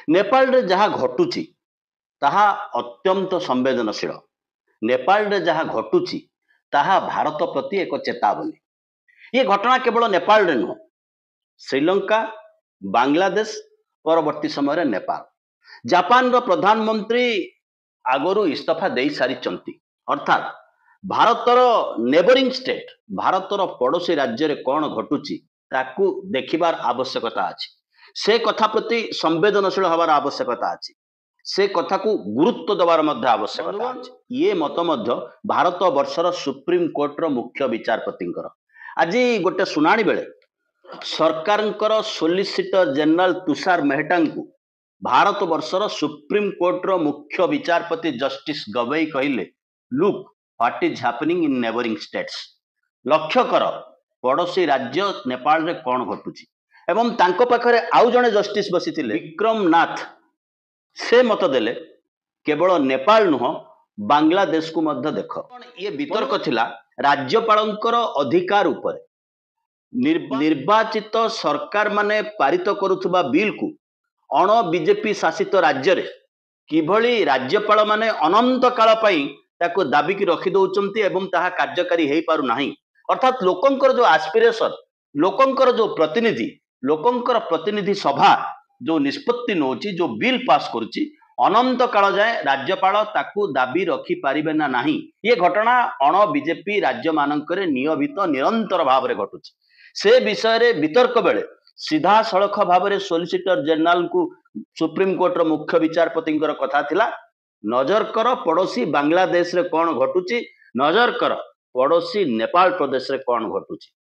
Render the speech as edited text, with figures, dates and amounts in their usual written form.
नेपाल रे जहाँ घटुची ताहा अत्यंत संवेदनशील। नेपाल रे जहाँ घटुची ताहा भारत प्रति एक चेतावनी। ये घटना केवल नेपाल रे नुह, श्रीलंका, बांग्लादेश, परवर्ती समय नेपाल, जापान रो प्रधानमंत्री आगरू इस्तीफा दे सारी, अर्थात भारतर नेबरिंग स्टेट, भारतर पड़ोशी राज्य रे कौन घटुची ताकू देखिबार आवश्यकता अछि। से कथा प्रति संवेदनशील हबार आवश्यकता अछि। से कथा को गुरुत्व देवार मध्य आवश्यकता अछि। ये मत मध्य भारत वर्षर सुप्रीम कोर्ट रो मुख्य विचारपतिंकर आज गोटे सुनानी बेले सरकारंकर सोलिसिटर जनरल तुषार मेहटा को भारत वर्षर सुप्रीम कोर्ट रो मुख्य विचारपति जस्टिस गवई कहले, look what is happening in neighbouring states. लक्ष्य कर पड़ोशी राज्य नेपाल रे कौन घटुची। एवं तांको पाखरे आउ जणे जस्टिस बसिथिले विक्रम नाथ, से मत देले केवल नेपाल नुह बांग्लादेश को मध्य देख। ये वितर्क थिला राज्यपालंकर अधिकार उपरे। निर्वाचित सरकार माने पारित करुथुबा बिल को अण बीजेपी शासित राज्य रे किभली राज्यपाल माने अनंत काल पई ताको दाबी की रखी दउचंती एवं ताहा कार्यकारी हेई पारु नाही। अर्थात लोकंकर जो एस्पिरेशन, लोकंकर जो प्रतिनिधि सभा जो निष्पत्ति नौची, जो बिल पास करुची, अनंत काल जाए राज्यपाल ताकू दाबी रखी पारिबे ना नाही। ये घटना अण बीजेपी राज्य मानकरे नियमित निरंतर भाव रे घटुची। से विषय रे वितर्क बेले सीधा सड़क भाव रे सोलिसिटर जनरल को सुप्रीम कोर्ट रो मुख्य विचारपति कथा थिला, नजर कर पड़ोशी बांग्लादेश रे कौन घटुची, नजर कर पड़ोशी नेपाल प्रदेश रे कौन घटुची।